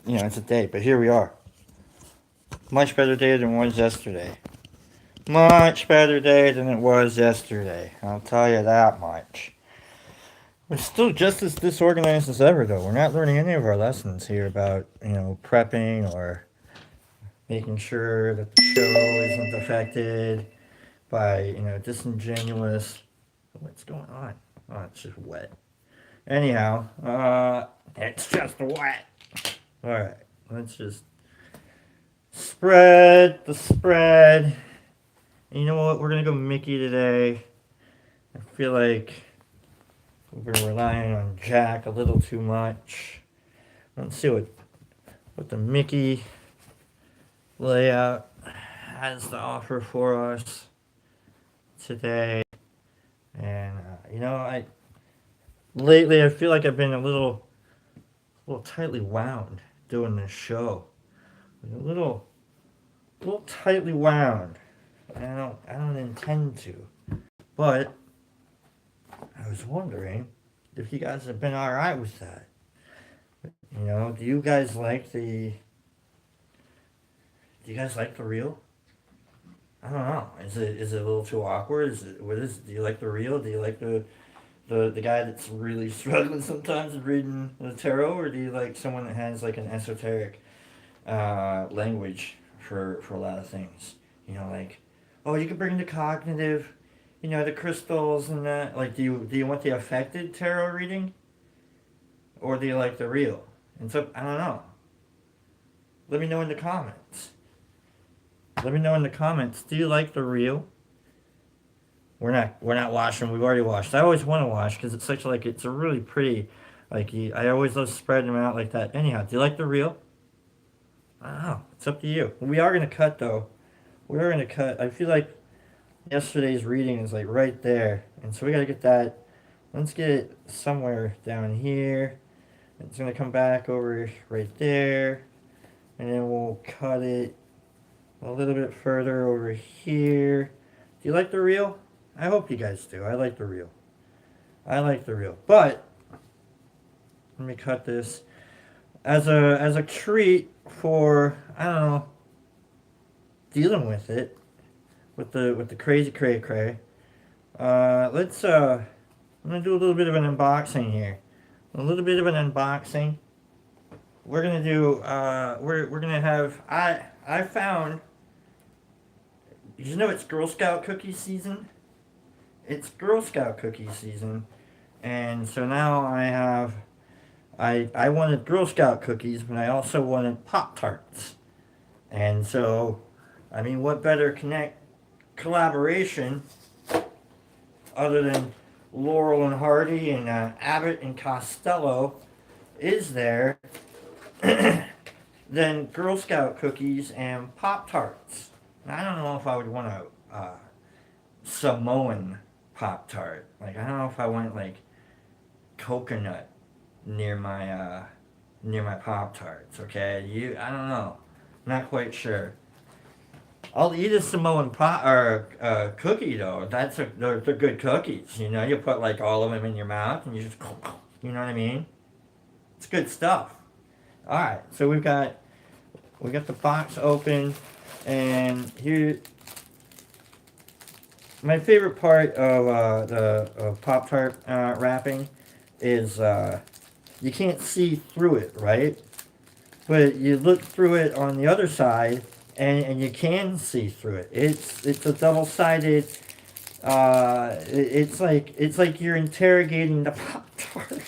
it's a day, but here we are. Much better day than it was yesterday. Much better day than it was yesterday. I'll tell you that much. We're still just as disorganized as ever, though. We're not learning any of our lessons here about, prepping or making sure that the show isn't affected by, disingenuous. What's going on? Oh, it's just wet. Anyhow, it's just wet. All right, let's just spread the spread. And you know what? We're gonna go Mickey today. I feel like we've been relying on Jack a little too much. Let's see what the Mickey layout has to offer for us today. And I lately I feel like I've been a little tightly wound doing this show. A little tightly wound. I don't intend to. But I was wondering if you guys have been alright with that. Do you guys like the reel? I don't know. Is it a little too awkward? Do you like the reel? Do you like the guy that's really struggling sometimes with reading the tarot, or do you like someone that has like an esoteric language for a lot of things? Like, oh, you could bring the cognitive, the crystals and that. Like, do you want the affected tarot reading, or do you like the real? And so I don't know. Let me know in the comments. Let me know in the comments. Do you like the real? We're not washing. We've already washed. I always want to wash because it's a really pretty. I always love spreading them out like that. Anyhow, do you like the real? I don't know. It's up to you. We are gonna cut though. We are gonna cut. I feel like yesterday's reading is like right there, and so we gotta get that. Let's get it somewhere down here. It's gonna come back over right there, and then we'll cut it a little bit further over here. Do you like the reel? I hope you guys do. I like the reel. I like the reel. But let me cut this as a treat for, I don't know, dealing with it, with the crazy cray cray. I'm gonna do a little bit of an unboxing here. A little bit of an unboxing. We're gonna do we're gonna have I found, it's Girl Scout cookie season. It's Girl Scout cookie season, and so now I wanted Girl Scout cookies, but I also wanted Pop Tarts, and so I mean, what better collaboration other than Laurel and Hardy and Abbott and Costello is there than Girl Scout cookies and Pop Tarts? I don't know if I would want a Samoan Pop Tart. Like, I don't know if I want like coconut near my Pop Tarts. Okay, I don't know. Not quite sure. I'll eat a Samoan pop or cookie though. They're good cookies. You put like all of them in your mouth and you just, you know what I mean? It's good stuff. All right, so we got the box open, and here my favorite part of the Pop Tart wrapping is you can't see through it, right? But you look through it on the other side, and you can see through it. It's a double sided. It's like you're interrogating the Pop Tart.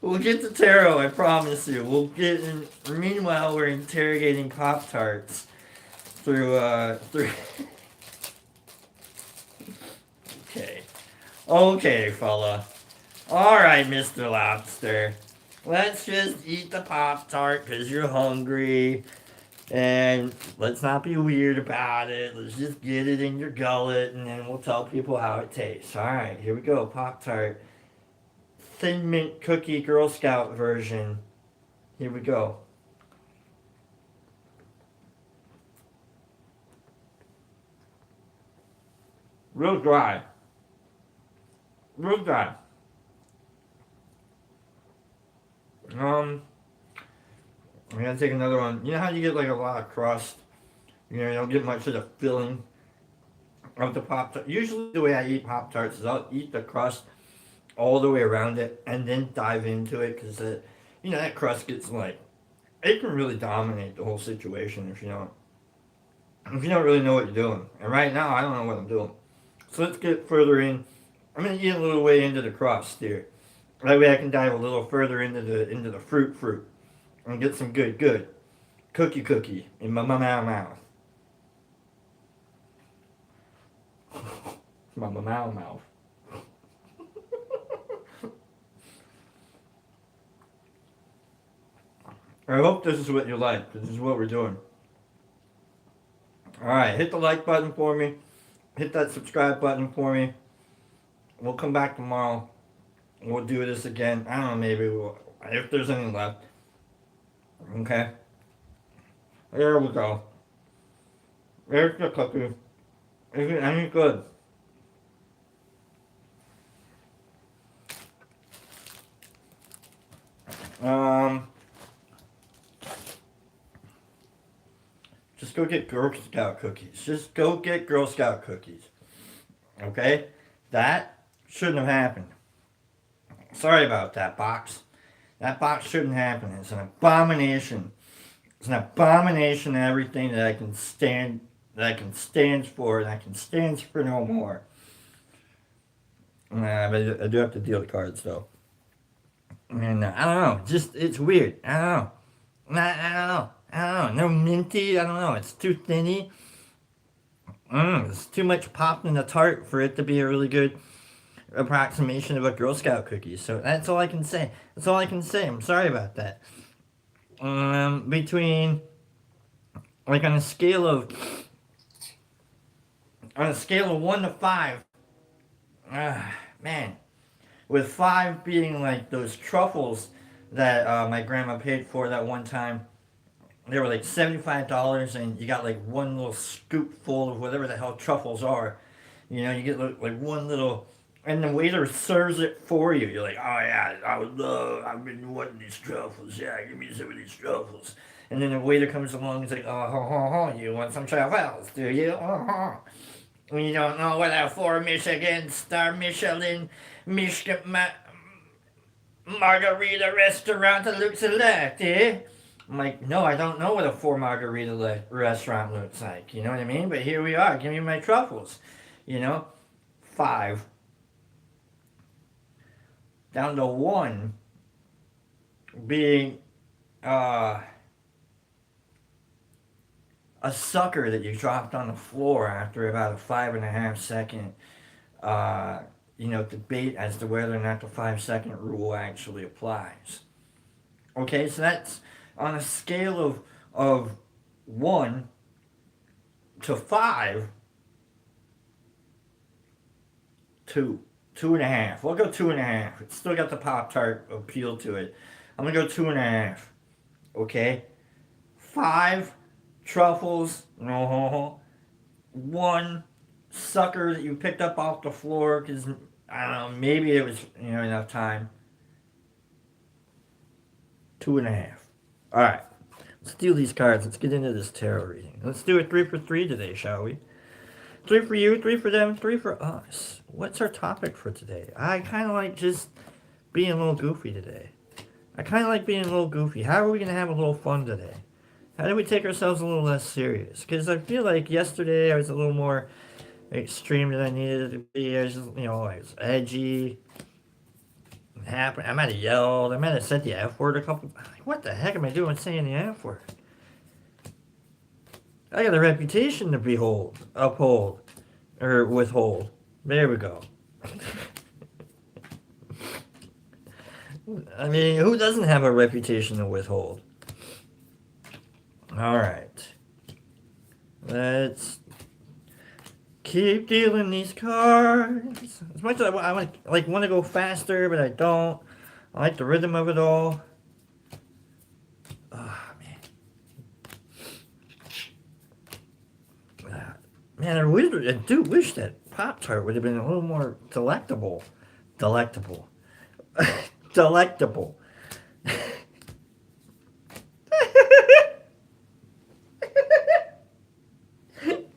We'll get to tarot, I promise you. We'll get in. Meanwhile, we're interrogating Pop Tarts through. Okay, okay, fella. All right, Mr. Lobster. Let's just eat the Pop Tart because you're hungry, and let's not be weird about it. Let's just get it in your gullet, and then we'll tell people how it tastes. All right, here we go. Pop Tart. Thin Mint Cookie Girl Scout version. Here we go. Real dry. Real bad. I'm gonna take another one. You know how you get like a lot of crust? You know, you don't get much of the filling of the Pop Tart. Usually, the way I eat Pop Tarts is I'll eat the crust all the way around it and then dive into it because you know, that crust gets like it can really dominate the whole situation if you don't really know what you're doing. And right now, I don't know what I'm doing. So let's get further in. I'm gonna get a little way into the crust here. That way, I can dive a little further into the fruit and get some good cookie in my mouth. My mouth. I hope this is what you like. This is what we're doing. Alright, hit the like button for me. Hit that subscribe button for me. We'll come back tomorrow. We'll do this again. I don't know, maybe if there's any left. Okay? There we go. There's the cookie. Is it any good? Just go get Girl Scout cookies. Just go get Girl Scout cookies. Okay? That shouldn't have happened. Sorry about that box. That box shouldn't happen. It's an abomination. It's an abomination to everything that I can stand for, and I can stand for no more. But I do have to deal the cards though. And I don't know. Just it's weird. I don't know. I don't know. I don't know. No minty. I don't know. It's too thinny. It's too much pop in the tart for it to be a really good approximation of a Girl Scout cookie. So that's all I can say. That's all I can say. I'm sorry about that. Between like on a scale of 1 to 5, man, with 5 being like those truffles that my grandma paid for that one time. They were like $75, and you got like one little scoop full of whatever the hell truffles are. You know, you get like one little, and the waiter serves it for you. You're like, oh yeah, I've been wanting these truffles. Yeah, give me some of these truffles. And then the waiter comes along and he's like, you want some truffles, do you? You don't know what a 4 Michigan star Michelin margarita restaurant looks like, eh? I'm like, no, I don't know what a 4 margarita restaurant looks like. You know what I mean? But here we are. Give me my truffles. 5. Down to 1 being a sucker that you dropped on the floor after about a 5.5 second, debate as to whether or not the 5-second rule actually applies. Okay, so that's on a scale of 1 to 5, 2. 2.5. We'll go 2.5. It's still got the Pop-Tart appeal to it. I'm going to go 2.5. Okay? 5 truffles. No. 1 sucker that you picked up off the floor because, I don't know, maybe it was, enough time. 2.5. Alright. Let's deal these cards. Let's get into this tarot reading. Let's do a 3 for 3 today, shall we? 3 for you, 3 for them, 3 for us. What's our topic for today? I kind of like just being a little goofy today. How are we going to have a little fun today? How do we take ourselves a little less serious? Because I feel like yesterday I was a little more extreme than I needed to be. I was edgy. I might have yelled. I might have said the F word a couple. Like, what the heck am I doing saying the F word? I got a reputation to uphold, or withhold. There we go. I mean, who doesn't have a reputation to withhold? Alright. Let's keep dealing these cards. As much as I want to go faster, but I don't. I like the rhythm of it all. Man, I do wish that Pop-Tart would have been a little more delectable Delectable. Delectable.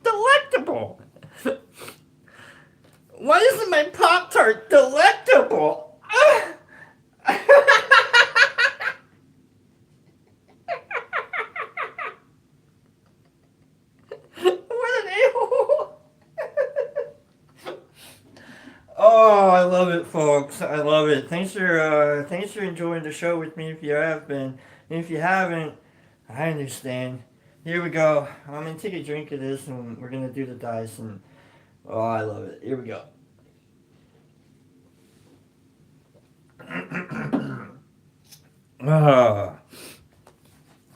Delectable. Why isn't my Pop Tart delectable? What an a-hole. Oh, I love it, folks. I love it. Thanks for enjoying the show with me. If you have been, and if you haven't, I understand. Here we go. I'm gonna take a drink of this, and we're gonna do the dice. And oh, I love it. Here we go. Ah,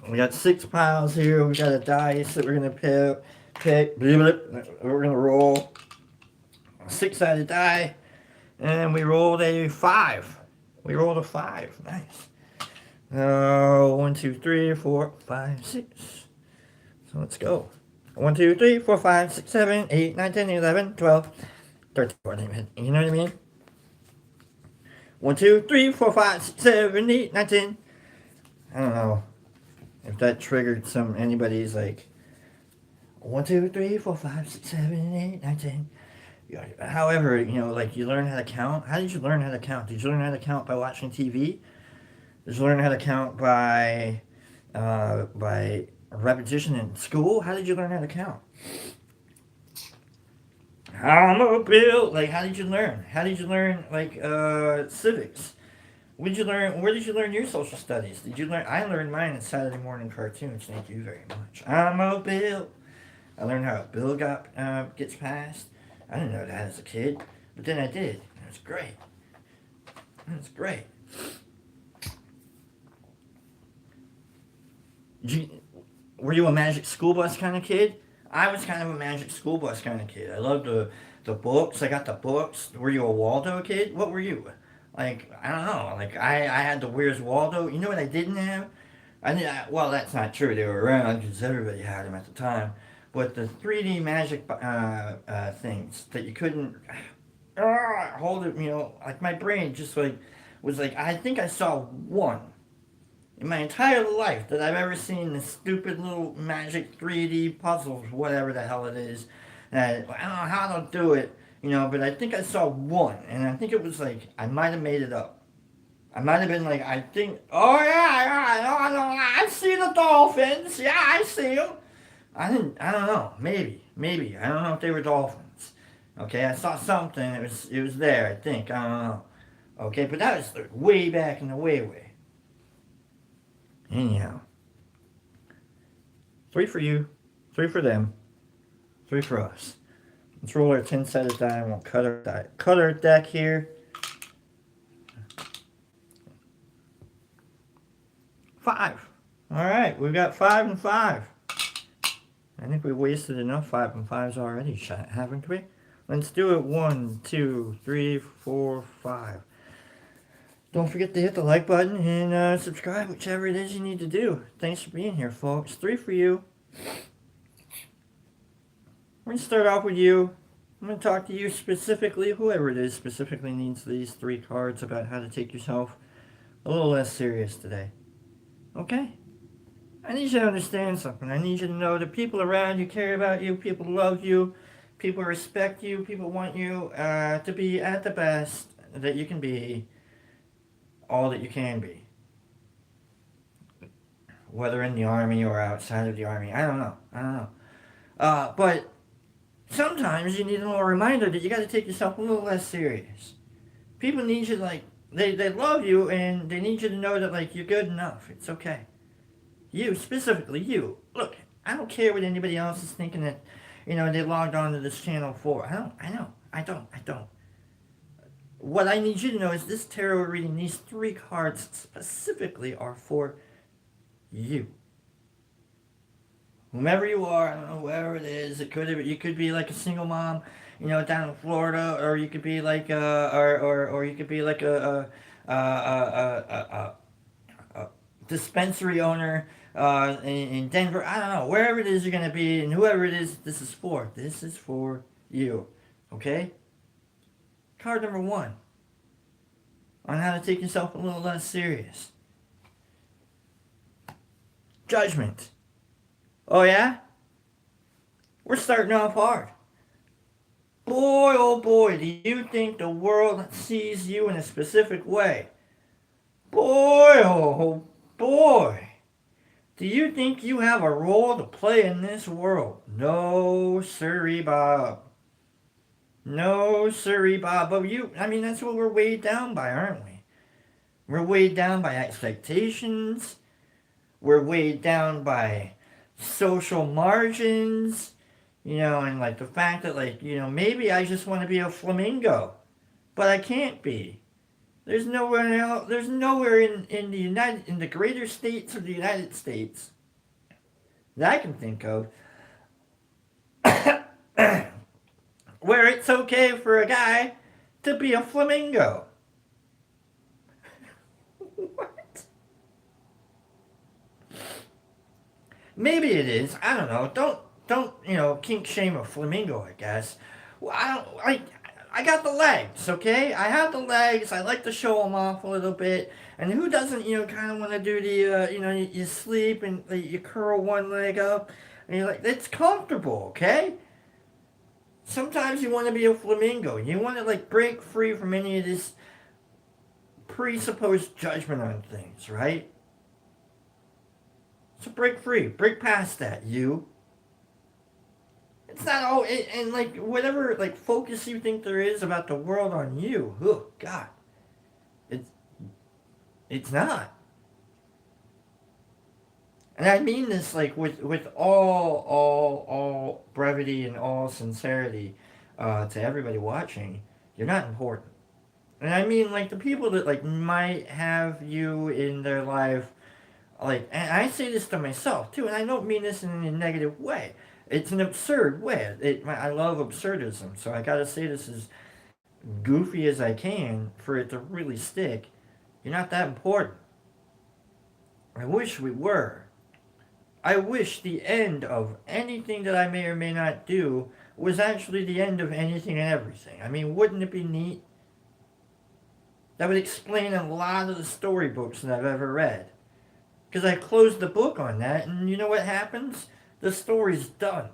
we got 6 piles here. We got a dice that we're gonna pick. We're gonna roll a 6-sided die, and we rolled a 5. We rolled a 5. Nice. 1, 2, 3, 4, 5, 6. So let's go. 1, 2, 3, 4, 5, 6, 7, 8, 9, 10, 11, 12, 13, 14. You know what I mean? 1, 2, 3, 4, 5, 6, 7, 8, 9, 10. I don't know if that triggered anybody's like 1, 2, 3, 4, 5, 6, 7, 8, 9, 10. However, like you learn how to count. How did you learn how to count? Did you learn how to count by watching TV? Did you learn how to count by repetition in school? How did you learn how to count? I'm a bill. Like, how did you learn? How did you learn, like, civics? Where did you learn your social studies? Did you learn? I learned mine in Saturday morning cartoons. Thank you very much. I'm a bill. I learned how a bill gets passed. I didn't know that as a kid, but then I did. It was great. It was great. Were you a Magic School Bus kind of kid? I was kind of a Magic School Bus kind of kid. I loved the books. I got the books. Were you a Waldo kid? What were you? Like, I don't know. Like, I had the Where's Waldo. You know what I didn't have? Well, that's not true. They were around because everybody had them at the time. But the 3D magic things that you couldn't hold it, like my brain just like was like, I think I saw one in my entire life that I've ever seen this stupid little magic 3D puzzles, whatever the hell it is. And I don't know how to do it, but I think I saw one, and I think it was like, I might have made it up. I might have been like, I think, oh yeah, I see the dolphins. Yeah, I see them. I don't know. Maybe. I don't know if they were dolphins. Okay, I saw something. It was there, I think. I don't know. Okay, but that was like way back in the way. Anyhow. 3 for you, 3 for them, 3 for us. Let's roll our 10-sided die and we'll cut our deck here. 5. Alright, we've got 5 and 5. I think we wasted enough 5 and 5s already, haven't we? Let's do it. 1, 2, 3, 4, 5. Don't forget to hit the like button and subscribe, whichever it is you need to do. Thanks for being here, folks. 3 for you. We're going to start off with you. I'm going to talk to you specifically, whoever it is specifically needs these 3 cards about how to take yourself a little less serious today. Okay? I need you to understand something. I need you to know that people around you care about you, people love you, people respect you, people want you to be at the best that you can be, all that you can be. Whether in the army or outside of the army, I don't know. But sometimes you need a little reminder that you got to take yourself a little less serious. People need you, like, they love you, and they need you to know that, like, you're good enough. It's okay. You, specifically you. Look, I don't care what anybody else is thinking that, they logged on to this channel for. I don't. What I need you to know is this tarot reading, these 3 cards specifically are for you. Whomever you are, I don't know, whoever it is, you could be like a single mom, down in Florida, or you could be like or you could be like a dispensary owner in Denver. I don't know, wherever it is you're gonna be, and whoever it is this is for. This is for you. Okay? Card number 1. on how to take yourself a little less serious. Judgment. Oh yeah? We're starting off hard. Boy, oh boy, do you think the world sees you in a specific way? Boy, oh boy, do you think you have a role to play in this world? No, sirree, Bob. No, sirree, Bob. But I mean, that's what we're weighed down by, aren't we? We're weighed down by expectations. We're weighed down by social margins, and like the fact that, like, maybe I just want to be a flamingo, but I can't be. There's nowhere else. There's nowhere in the greater states of the United States that I can think of where it's okay for a guy to be a flamingo. What? Maybe it is. I don't know. Don't kink shame a flamingo. I guess. Well, I don't like. I got the legs, okay? I have the legs. I like to show them off a little bit. And who doesn't, kind of want to do the, you sleep and you curl one leg up. And you're like, it's comfortable, okay? Sometimes you want to be a flamingo. You want to, like, break free from any of this presupposed judgment on things, right? So break free. Break past that, you. It's not all, and like whatever like focus you think there is about the world on you. Oh God, it's it's not. And I mean this like with all brevity and all sincerity to everybody watching. You're not important. And I mean like the people that like might have you in their life, like, and I say this to myself too, and I don't mean this in a negative way. It's an absurd way. I love absurdism, so I gotta say this as goofy as I can for it to really stick. You're not that important. I wish we were. I wish the end of anything that I may or may not do was actually the end of anything and everything. I mean, wouldn't it be neat? That would explain a lot of the storybooks that I've ever read. Because I closed the book on that, and you know what happens? The story's done.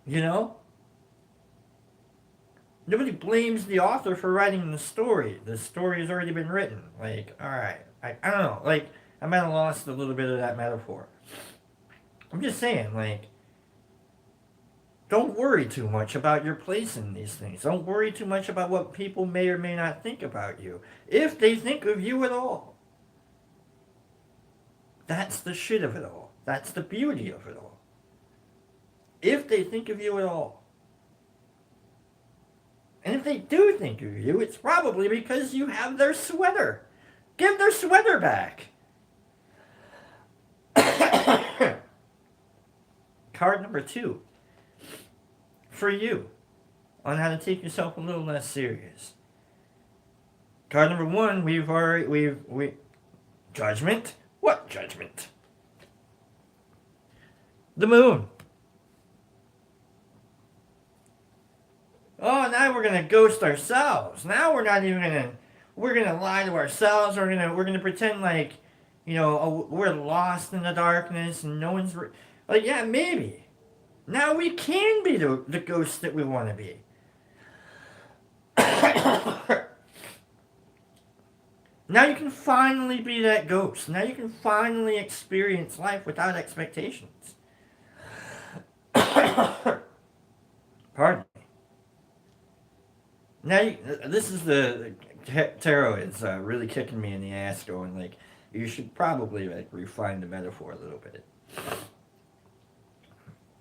You know? Nobody blames the author for writing the story. The story has already been written. Like, alright. I don't know. Like, I might have lost a little bit of that metaphor. I'm just saying, like, don't worry too much about your place in these things. Don't worry too much about what people may or may not think about you. If they think of you at all. That's the shit of it all. That's the beauty of it all. If they think of you at all. And if they do think of you, it's probably because you have their sweater. Give their sweater back. Card number 2. For you. On how to take yourself a little less serious. Card number 1, we judgment? What judgment? The moon. Oh, now we're gonna ghost ourselves. Now we're not even gonna. We're gonna lie to ourselves. We're gonna pretend like, we're lost in the darkness and no one's like, yeah, maybe. Now we can be the ghosts that we want to be. Now you can finally be that ghost. Now you can finally experience life without expectations. Pardon me. Now this is the tarot is really kicking me in the ass, going like you should probably like refine the metaphor a little bit.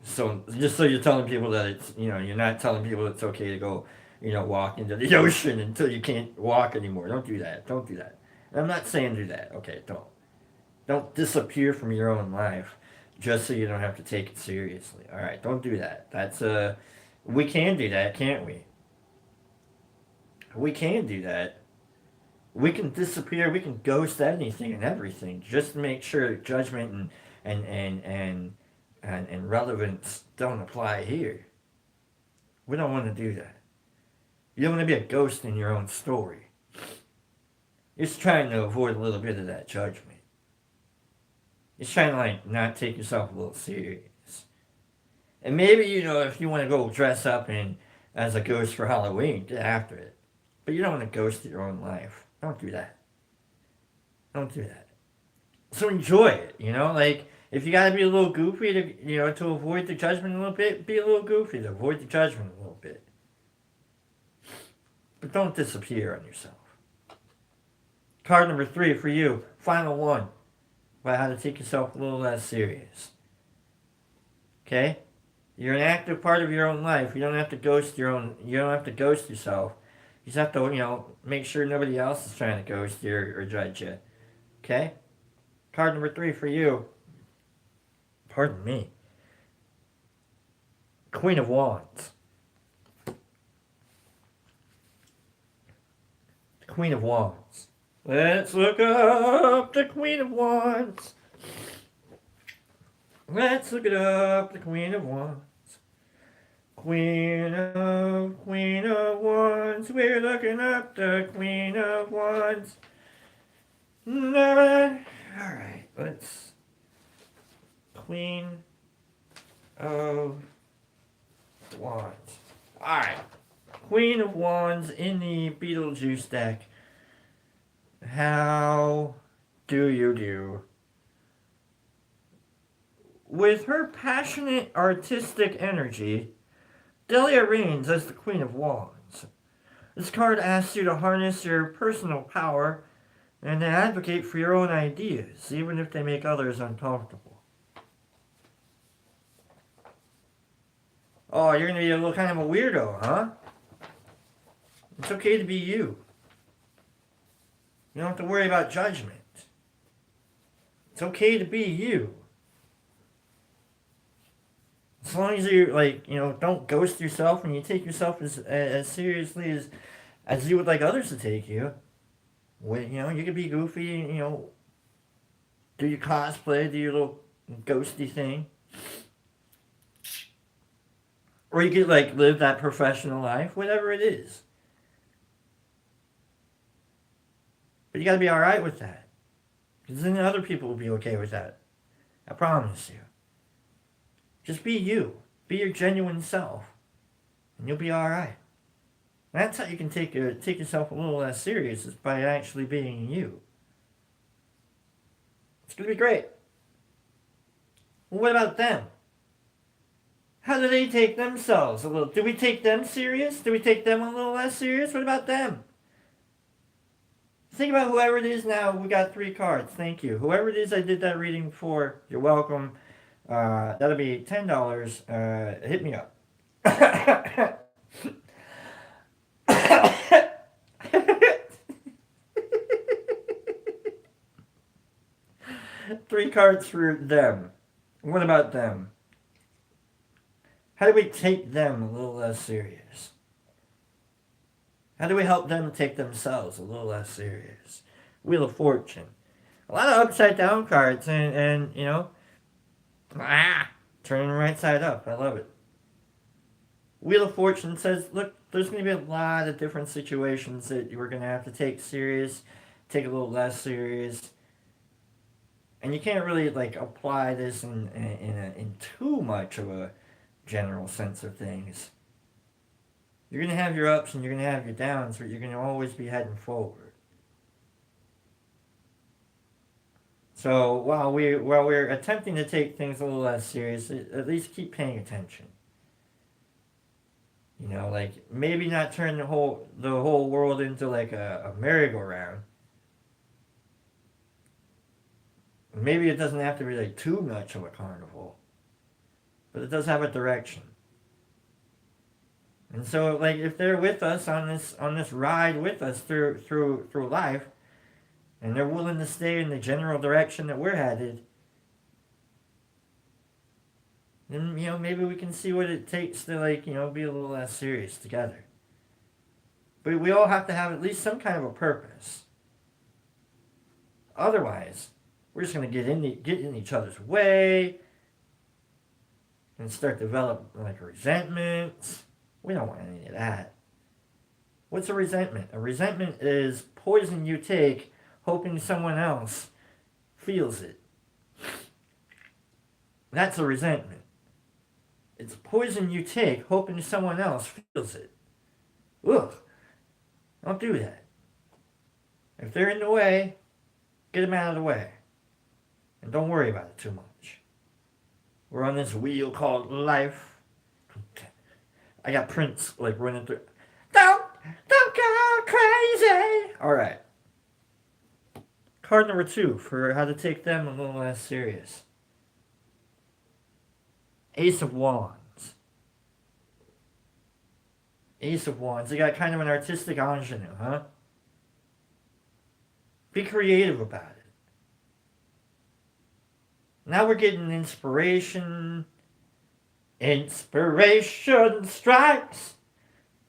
So just so you're telling people that it's you're not telling people it's okay to go walk into the ocean until you can't walk anymore. Don't do that. Don't do that. I'm not saying do that. Okay, don't disappear from your own life just so you don't have to take it seriously. All right, don't do that. That's we can do that, can't we? We can do that. We can disappear. We can ghost anything and everything just to make sure judgment and relevance don't apply here. We don't want to do that. You don't want to be a ghost in your own story. You're just trying to avoid a little bit of that judgment. You're trying to like not take yourself a little serious. And maybe, if you want to go dress up in as a ghost for Halloween, get after it. But you don't want to ghost your own life. Don't do that. Don't do that. So enjoy it, like if you gotta be a little goofy to avoid the judgment a little bit, be a little goofy to avoid the judgment a little bit. But don't disappear on yourself. Card number 3 for you, final one, about how to take yourself a little less serious. Okay? You're an active part of your own life. You don't have to ghost yourself. You just have to, make sure nobody else is trying to ghost you or judge you. Okay? Card number 3 for you. Pardon me. Queen of Wands. Queen of Wands. Let's look up the Queen of Wands. Let's look it up, the Queen of Wands. Queen of Wands. We're looking up the Queen of Wands. Alright, let's... Queen of Wands. Alright. Queen of Wands in the Beetlejuice deck. How do you do? With her passionate artistic energy, Delia reigns as the Queen of Wands. This card asks you to harness your personal power and to advocate for your own ideas, even if they make others uncomfortable. Oh, you're going to be a little kind of a weirdo, huh? It's okay to be you. You don't have to worry about judgment. It's okay to be you. As long as you, don't ghost yourself and you take yourself as seriously as you would like others to take you. You can be goofy, do your cosplay, do your little ghosty thing. Or you could, live that professional life, whatever it is. But you gotta be alright with that. Because then other people will be okay with that. I promise you. Just be you. Be your genuine self. And you'll be alright. That's how you can take yourself a little less serious, is by actually being you. It's going to be great. Well, what about them? How do they take themselves a little? Do we take them serious? Do we take them a little less serious? What about them? Think about whoever it is now. We got 3 cards. Thank you. Whoever it is I did that reading for, you're welcome. That'll be $10. Hit me up. 3 cards for them. What about them? How do we take them a little less serious? How do we help them take themselves a little less serious? Wheel of Fortune. A lot of upside down cards and turning right side up. I love it. Wheel of Fortune says, look, there's going to be a lot of different situations that you're going to have to take serious, take a little less serious. And you can't really apply this in too much of a general sense of things. You're going to have your ups and you're going to have your downs, but you're going to always be heading forward. So while we're attempting to take things a little less serious, at least keep paying attention. Maybe not turn the whole world into a merry-go-round. Maybe it doesn't have to be too much of a carnival, but it does have a direction. And so if they're with us on this ride with us through life, and they're willing to stay in the general direction that we're headed, then maybe we can see what it takes to be a little less serious together. But we all have to have at least some kind of a purpose. Otherwise, we're just going to get in each other's way and start developing resentments. We don't want any of that. What's a resentment? A resentment is poison you take hoping someone else feels it. That's a resentment. It's poison you take hoping someone else feels it. Ugh, don't do that. If they're in the way, get them out of the way. And don't worry about it too much. We're on this wheel called life. I got Prince like running through. Don't go crazy. All right. Card number 2 for how to take them a little less serious. Ace of Wands. Ace of Wands. They got kind of an artistic ingenue, huh? Be creative about it. Now we're getting inspiration. Inspiration strikes.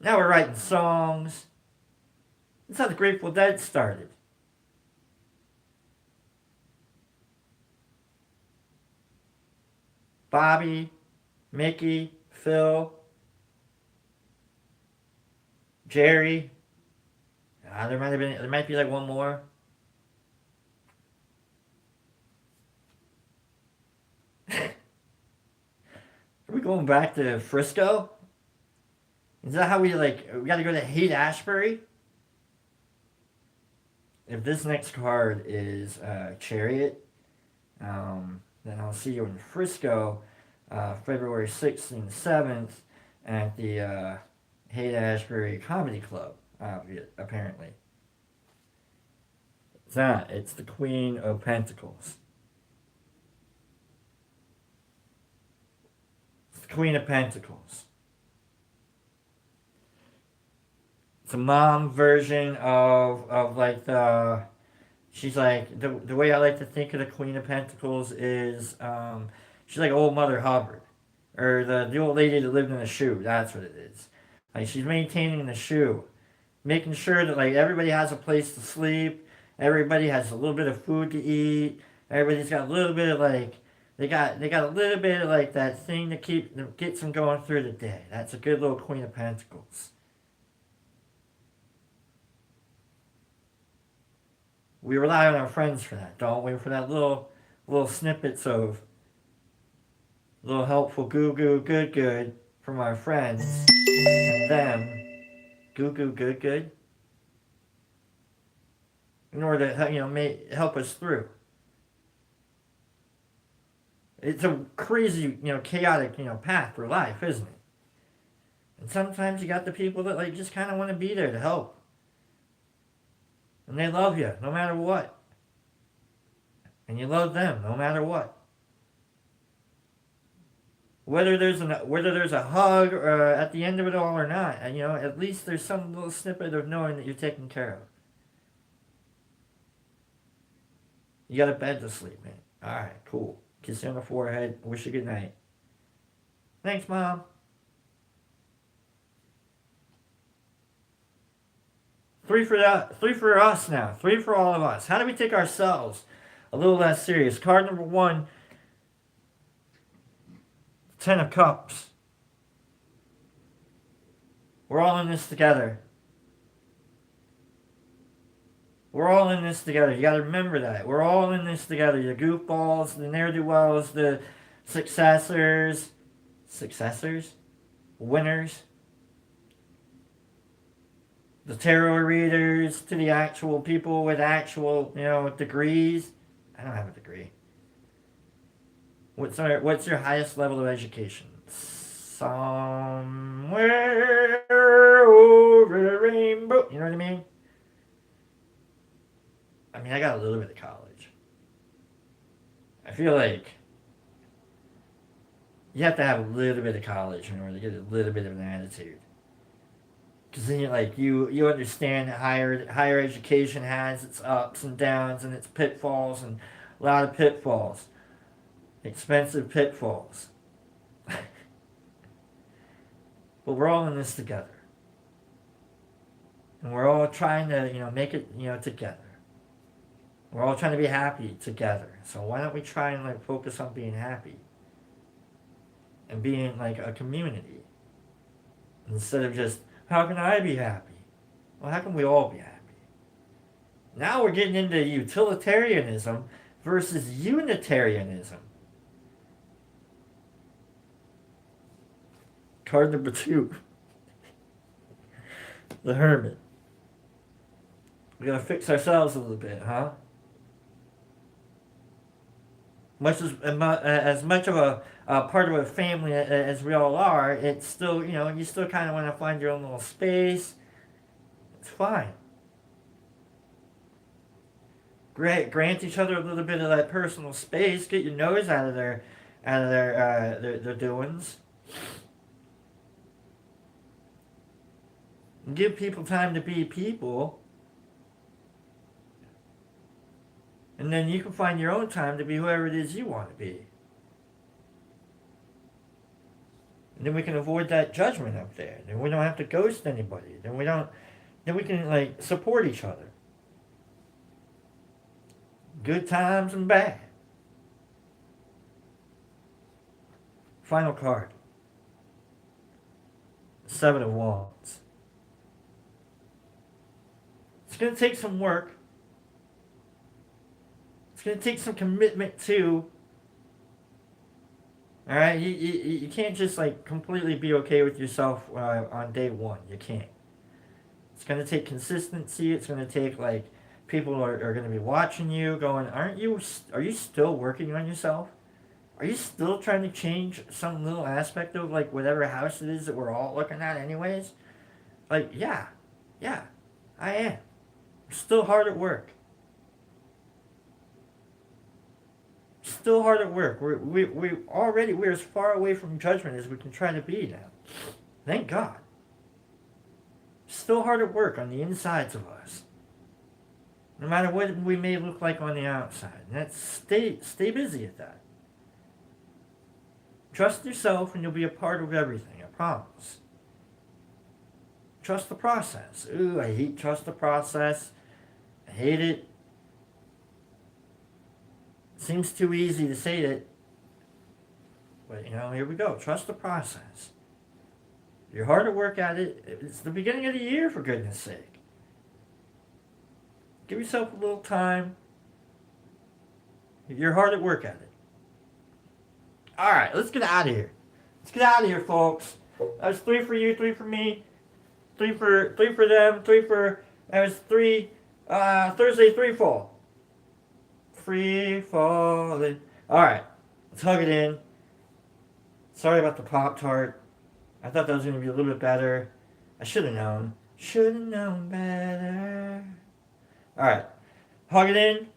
Now we're writing songs. That's how the Grateful Dead started. Bobby, Mickey, Phil, Jerry. There might be like one more. Are we going back to Frisco? Is that how we gotta go to Haight-Ashbury? If this next card is Chariot, then I'll see you in Frisco, February 6th and 7th at the Haight-Ashbury Comedy Club, apparently. It's the Queen of Pentacles. It's the Queen of Pentacles. It's a mom version of like the. She's like the way I like to think of the Queen of Pentacles is she's like old Mother Hubbard, or the old lady that lived in a shoe. That's what it is. Like she's maintaining the shoe, making sure that like everybody has a place to sleep, everybody has a little bit of food to eat, everybody's got a little bit of like they got a little bit of like that thing that gets them going through the day. That's a good little Queen of Pentacles. We rely on our friends for that, don't we? For that little snippets of little helpful good from our friends and them good in order to help us through. It's a crazy chaotic path for life, isn't it? And sometimes you got the people that like just kind of want to be there to help. And they love you no matter what. And you love them no matter what. Whether there's a hug or at the end of it all or not, and at least there's some little snippet of knowing that you're taken care of. You got a bed to sleep in. All right, cool. Kiss you on the forehead. Wish you good night. Thanks, Mom. 3 for us now. 3 for all of us. How do we take ourselves a little less serious? Card number 1, 10 of Cups. We're all in this together. We're all in this together. You gotta remember that. We're all in this together. The goofballs, the ne'er-do-wells, the successors, winners, the tarot readers, to the actual people with actual, degrees. I don't have a degree. What's your highest level of education? Somewhere over the rainbow. You know what I mean? I got a little bit of college. I feel like you have to have a little bit of college in order to get a little bit of an attitude. Because then you understand that higher education has its ups and downs and its pitfalls, and a lot of pitfalls. Expensive pitfalls. But we're all in this together. And we're all trying to, make it, together. We're all trying to be happy together. So why don't we try and focus on being happy? And being a community. Instead of just, how can I be happy? Well, how can we all be happy? Now we're getting into utilitarianism versus Unitarianism. Card number 2. The Hermit. We gotta fix ourselves a little bit, huh? As much of a part of a family as we all are, it's still, you still kind of want to find your own little space. It's fine. Grant each other a little bit of that personal space. Get your nose out of their doings. Give people time to be people. And then you can find your own time to be whoever it is you want to be. And then we can avoid that judgment up there. Then we don't have to ghost anybody. Then we can support each other. Good times and bad. Final card. 7 of Wands. It's going to take some work. It's going to take some commitment too. Alright? You can't just completely be okay with yourself on day one. You can't. It's going to take consistency. It's going to take people are going to be watching you going, are you still working on yourself? Are you still trying to change some little aspect of whatever house it is that we're all looking at anyways? Yeah, I am. I'm still hard at work. Still hard at work. We're as far away from judgment as we can try to be now. Thank God. Still hard at work on the insides of us. No matter what we may look like on the outside. And stay busy at that. Trust yourself and you'll be a part of everything, I promise. Trust the process. Ooh, I hate trust the process. I hate it. Seems too easy to say it. But, here we go. Trust the process. You're hard at work at it. It's the beginning of the year, for goodness sake. Give yourself a little time. You're hard at work at it. Alright, let's get out of here. Let's get out of here, folks. That was 3 for you, 3 for me. 3 for them, 3 for... That was 3... Thursday, 3 fall. Free falling. Alright, let's hug it in. Sorry about the Pop-Tart. I thought that was going to be a little bit better. I should have known. Should have known better. Alright, hug it in.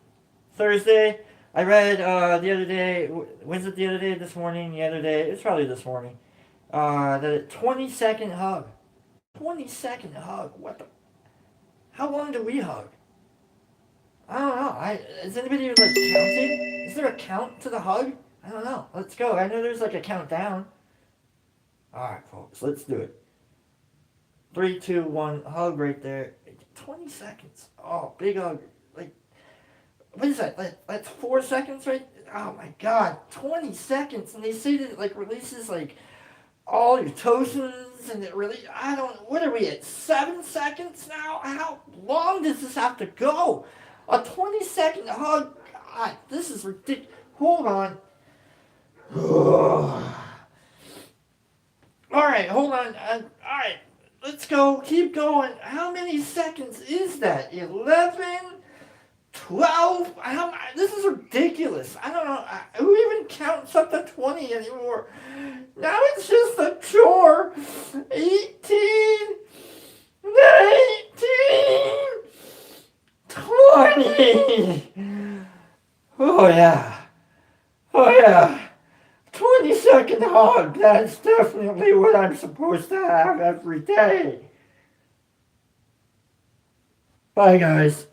Thursday. I read the other day. Was it the other day? This morning? The other day? It's probably this morning. The 20-second hug. 20-second hug. What the... How long do we hug? I don't know. Has anybody counted? Is there a count to the hug? I don't know. Let's go. I know there's a countdown. Alright, folks. Let's do it. 3, 2, 1. Hug right there. 20 seconds. Oh, big hug. What is that? That's 4 seconds, right? Oh my God. 20 seconds. And they say that it releases all your toxins and it really... What are we at? 7 seconds now? How long does this have to go? A 20-second hug. God, this is ridiculous. Hold on. Alright, hold on. Alright, let's go. Keep going. How many seconds is that? 11? 12? This is ridiculous. I don't know. Who even counts up to 20 anymore? Now it's just a chore. 18. 19. 20! Oh yeah. 20-second hug. That's definitely what I'm supposed to have every day. Bye guys.